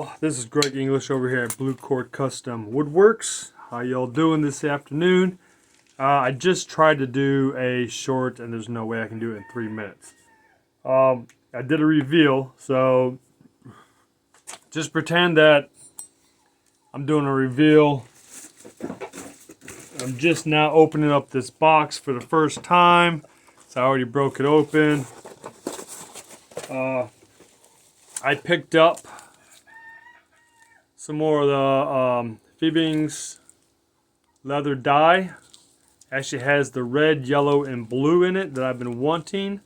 Oh, this is Greg English over here at Blue Cord Custom Woodworks. How y'all doing this afternoon? I just tried to do a short and there's no way I can do it in 3 minutes. I did a reveal, so just pretend that I'm doing a reveal. I'm just now opening up this box for the first time. So I already broke it open. I picked up some more of the Fibbings leather dye. Actually has the red, yellow, and blue in it that I've been wanting.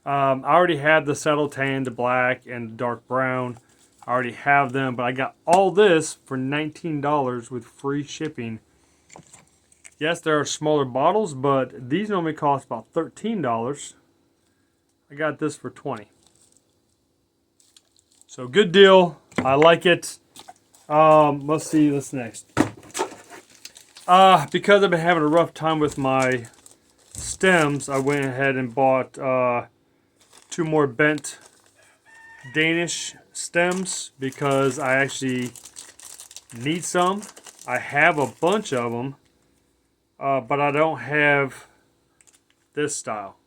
I already had the settle tan, the black, and the dark brown. I already have them, but I got all this for $19 with free shipping. Yes, there are smaller bottles, but these normally cost about $13. I got this for $20. So good deal. I like it. Let's see what's next. Because I've been having a rough time with my stems, I went ahead and bought 2 more bent Danish stems because I actually need some. I have a bunch of them, but I don't have this style.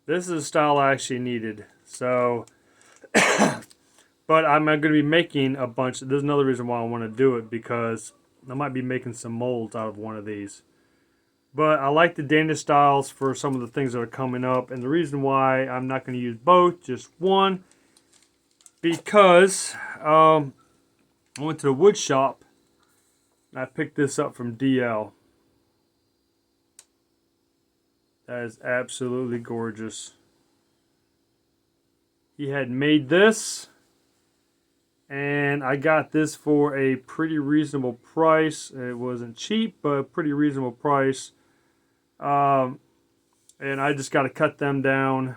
This is the style I actually needed. So, but I'm going to be making a bunch. There's another reason why I want to do it, because I might be making some molds out of one of these. But I like the Danish styles for some of the things that are coming up. And the reason why I'm not going to use both, just one, because I went to the wood shop and I picked this up from DL. That is absolutely gorgeous. He had made this, and I got this for a pretty reasonable price. It wasn't cheap, but a pretty reasonable price. And I just got to cut them down.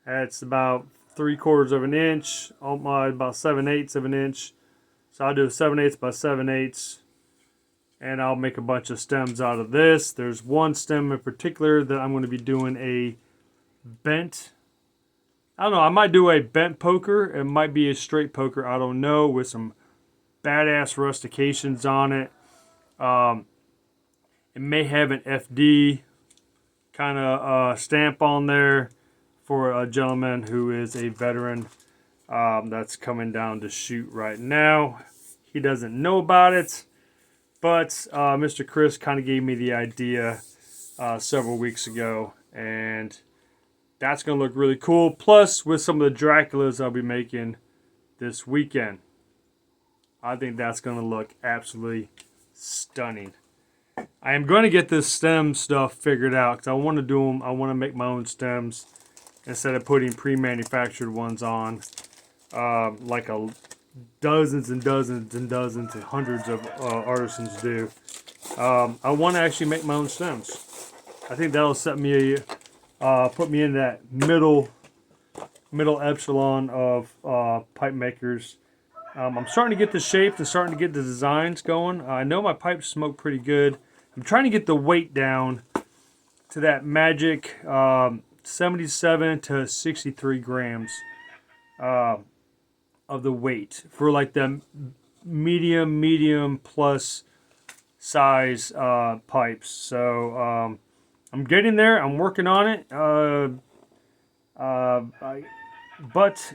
It's about 3/4 of an inch, about 7/8 of an inch. So I'll do 7/8 by 7/8, and I'll make a bunch of stems out of this. There's one stem in particular that I'm going to be doing a bent. I don't know, I might do a bent poker. It might be a straight poker, I don't know, with some badass rustications on it. It may have an FD kind of stamp on there for a gentleman who is a veteran that's coming down to shoot right now. He doesn't know about it, but Mr. Chris kind of gave me the idea several weeks ago, and that's going to look really cool. Plus, with some of the Draculas I'll be making this weekend, I think that's going to look absolutely stunning. I am going to get this stem stuff figured out because I want to do them. I want to make my own stems instead of putting pre-manufactured ones on, like dozens and dozens and dozens and hundreds of artisans do. I want to actually make my own stems. I think that'll set me, put me in that middle echelon of pipe makers. I'm starting to get the shapes and starting to get the designs going. I know my pipes smoke pretty good. I'm trying to get the weight down to that magic 77 to 63 grams of the weight for like the medium plus size pipes. So I'm getting there. I'm working on it. But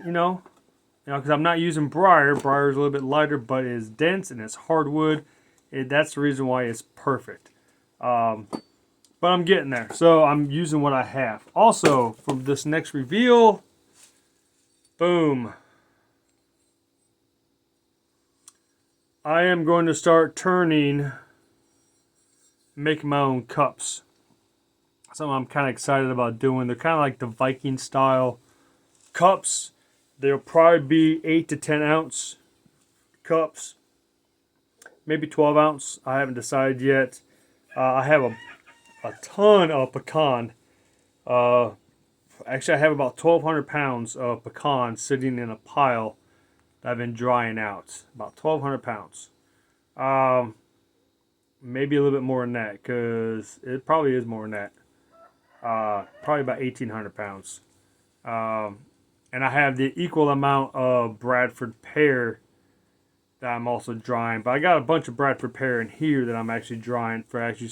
because I'm not using briar. Briar is a little bit lighter, but it is dense and it's hardwood. That's the reason why it's perfect. But I'm getting there. So I'm using what I have. Also, for this next reveal, boom. I am going to start making my own cups. Something I'm kind of excited about doing. They're kind of like the Viking style cups. They'll probably be 8 to 10 ounce cups. Maybe 12 ounce. I haven't decided yet. I have a ton of pecan. Actually, I have about 1,200 pounds of pecan sitting in a pile that I've been drying out. About 1,200 pounds. Maybe a little bit more than that, because it probably is more than that. Probably about 1,800 pounds. And I have the equal amount of Bradford pear that I'm also drying. But I got a bunch of Bradford pear in here that I'm actually drying for actually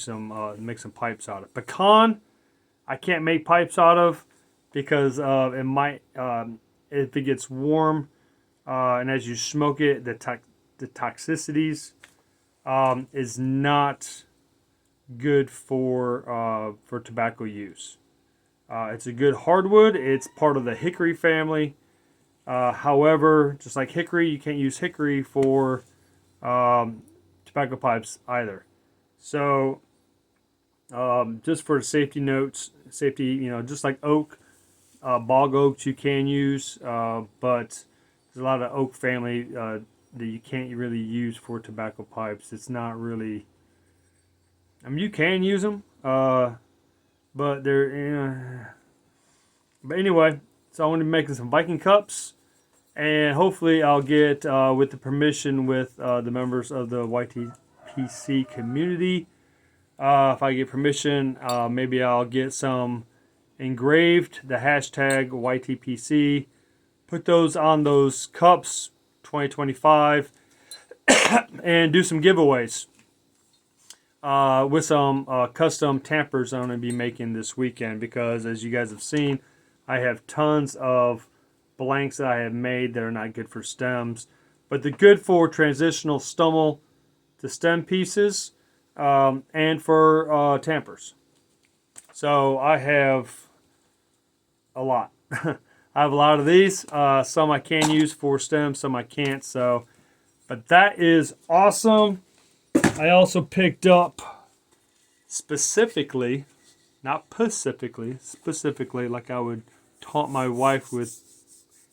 make some pipes out of. Pecan, I can't make pipes out of because it might, if it gets warm and as you smoke it, the toxicities is not good for tobacco use. It's a good hardwood. It's part of the hickory family. However, just like hickory, you can't use hickory for tobacco pipes either. So, just for safety notes, just like oak, bog oaks you can use, but there's a lot of oak family that you can't really use for tobacco pipes. It's not really. I mean, you can use them, but they're. But anyway, so I want to be making some Viking cups, and hopefully I'll get with the permission with the members of the YTPC community. If I get permission, maybe I'll get some engraved, the hashtag YTPC, put those on those cups 2025, and do some giveaways with some custom tampers I'm going to be making this weekend, because as you guys have seen, I have tons of blanks that I have made that are not good for stems, but they're good for transitional stummel to stem pieces and for tampers. So I have a lot. I have a lot of these. Some I can use for stems, some I can't. So, but that is awesome. I also picked up specifically, not specifically, like I would taunt my wife with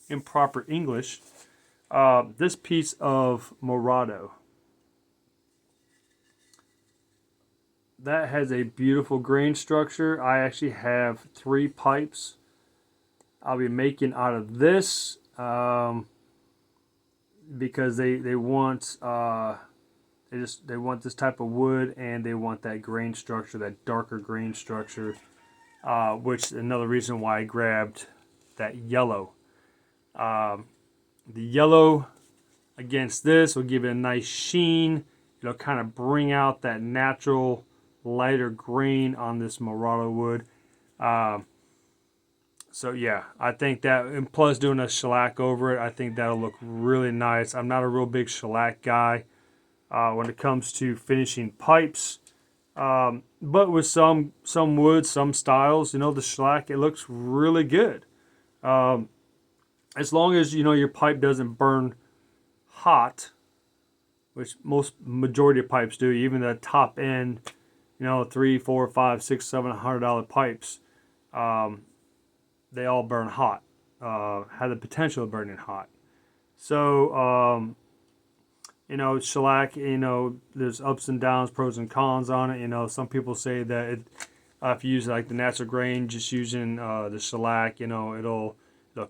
improper English, this piece of Morado. That has a beautiful grain structure. I actually have 3 pipes I'll be making out of this because they want they want this type of wood, and they want that grain structure, that darker grain structure, which is another reason why I grabbed that yellow. The yellow against this will give it a nice sheen. It'll kind of bring out that natural lighter grain on this Morado wood. So yeah, I think that, and plus doing a shellac over it, I think that'll look really nice. I'm not a real big shellac guy when it comes to finishing pipes. But with some woods, some styles, the shellac, it looks really good. As long as, your pipe doesn't burn hot, which majority of pipes do, even the top end, $3, $4, $5, $6, $700 pipes, they all burn hot, have the potential of burning hot. So, shellac, there's ups and downs, pros and cons on it. Some people say that if you use like the natural grain, just using the shellac, it'll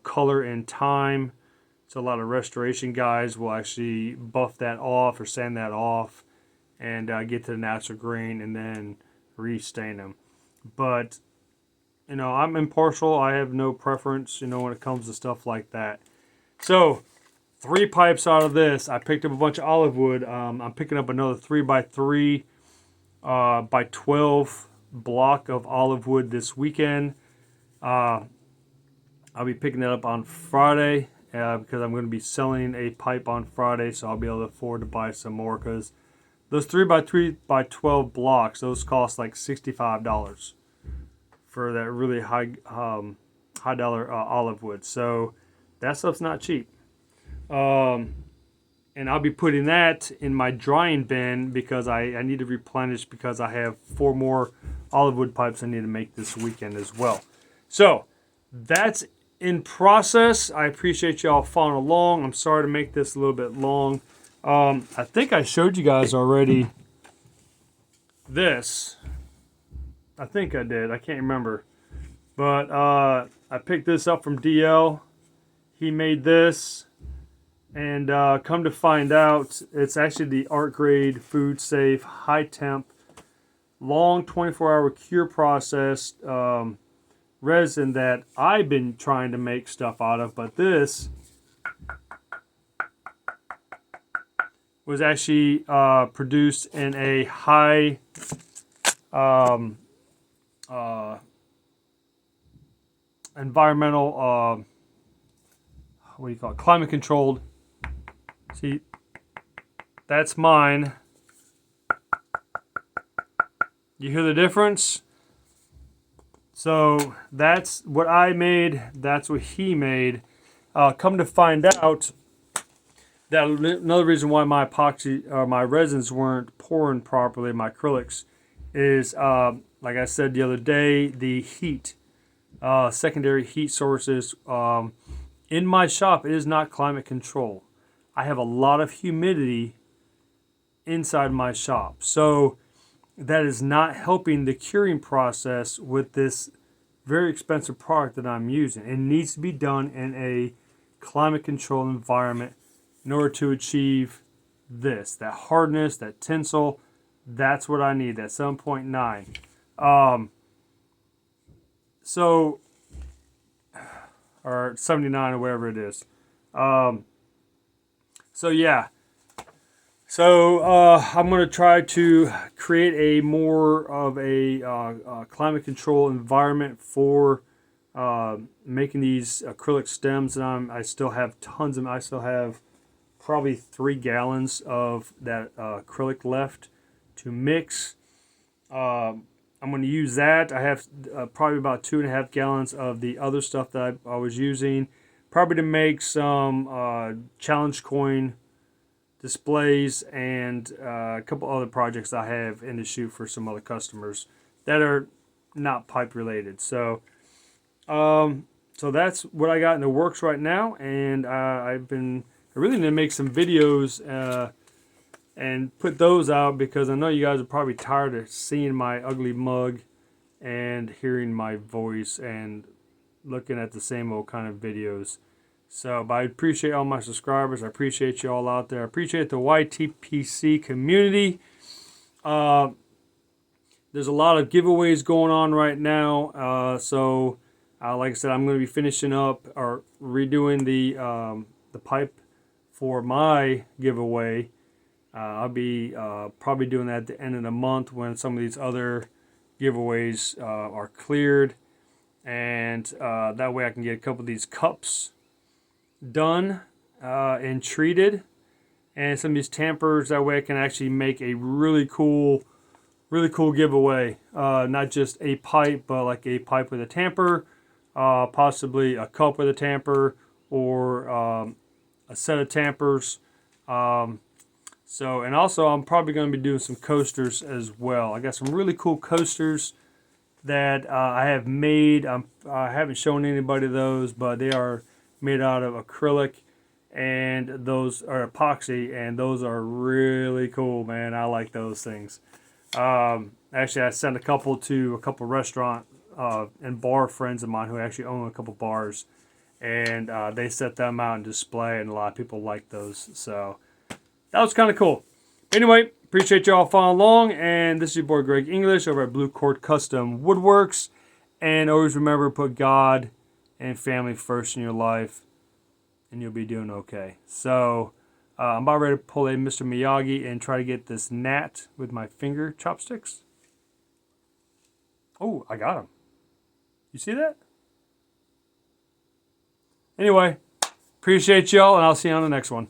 color in time. So a lot of restoration guys will actually buff that off or sand that off and get to the natural grain and then restain them. But, I'm impartial. I have no preference, when it comes to stuff like that. So, 3 pipes out of this. I picked up a bunch of olive wood. I'm picking up another 3x3 by 12 block of olive wood this weekend. I'll be picking that up on Friday because I'm going to be selling a pipe on Friday, so I'll be able to afford to buy some more, because those 3x3 by 12 blocks, those cost like $65 for that really high dollar olive wood. So that stuff's not cheap. And I'll be putting that in my drying bin because I need to replenish, because I have 4 more olive wood pipes I need to make this weekend as well. So that's in process. I appreciate y'all following along. I'm sorry to make this a little bit long. I think I showed you guys already this. I think I did. I can't remember. But I picked this up from DL. He made this. And come to find out, it's actually the art grade, food safe, high temp, long 24-hour cure process resin that I've been trying to make stuff out of, but this was actually produced in a high environmental, what do you call it, climate controlled. See, that's mine. You hear the difference? So that's what I made. That's what he made. Come to find out, that another reason why my epoxy or my resins weren't pouring properly, my acrylics, is like I said the other day, the heat, secondary heat sources. In my shop, it is not climate control. I have a lot of humidity inside my shop, so that is not helping the curing process with this very expensive product that I'm using. It needs to be done in a climate controlled environment in order to achieve this, that hardness, that tensile. That's what I need, that 7.9. So, or 79 or whatever it is. So yeah. So I'm going to try to create a more of a climate control environment for making these acrylic stems. And I still have tons of them. I still have probably 3 gallons of that acrylic left to mix. I'm going to use that. I have probably about 2.5 gallons of the other stuff that I was using, probably to make some challenge coin displays and a couple other projects I have in the shoot for some other customers that are not pipe related. So so that's what I got in the works right now, and I really need to make some videos and put those out, because I know you guys are probably tired of seeing my ugly mug and hearing my voice and looking at the same old kind of videos. So, but I appreciate all my subscribers. I appreciate you all out there. I appreciate the YTPC community. There's a lot of giveaways going on right now. So, like I said, I'm going to be finishing up or redoing the pipe for my giveaway. I'll be probably doing that at the end of the month when some of these other giveaways are cleared. And that way I can get a couple of these cups done and treated, and some of these tampers. That way I can actually make a really cool giveaway. Not just a pipe, but like a pipe with a tamper, possibly a cup with a tamper, or a set of tampers. So, and also I'm probably going to be doing some coasters as well. I got some really cool coasters that I have made. I haven't shown anybody those, but they are made out of acrylic, and those are epoxy, and those are really cool, man. I like those things. Actually, I sent a couple to a couple restaurant and bar friends of mine who actually own a couple bars, and they set them out on display, and a lot of people like those. So that was kind of cool. Anyway, appreciate y'all following along, and this is your boy Greg English over at Blue Cord Custom Woodworks. And always remember, put God and family first in your life, and you'll be doing okay. So I'm about ready to pull a Mr. Miyagi and try to get this gnat with my finger chopsticks. Oh, I got him. You see that? Anyway, appreciate y'all, and I'll see you on the next one.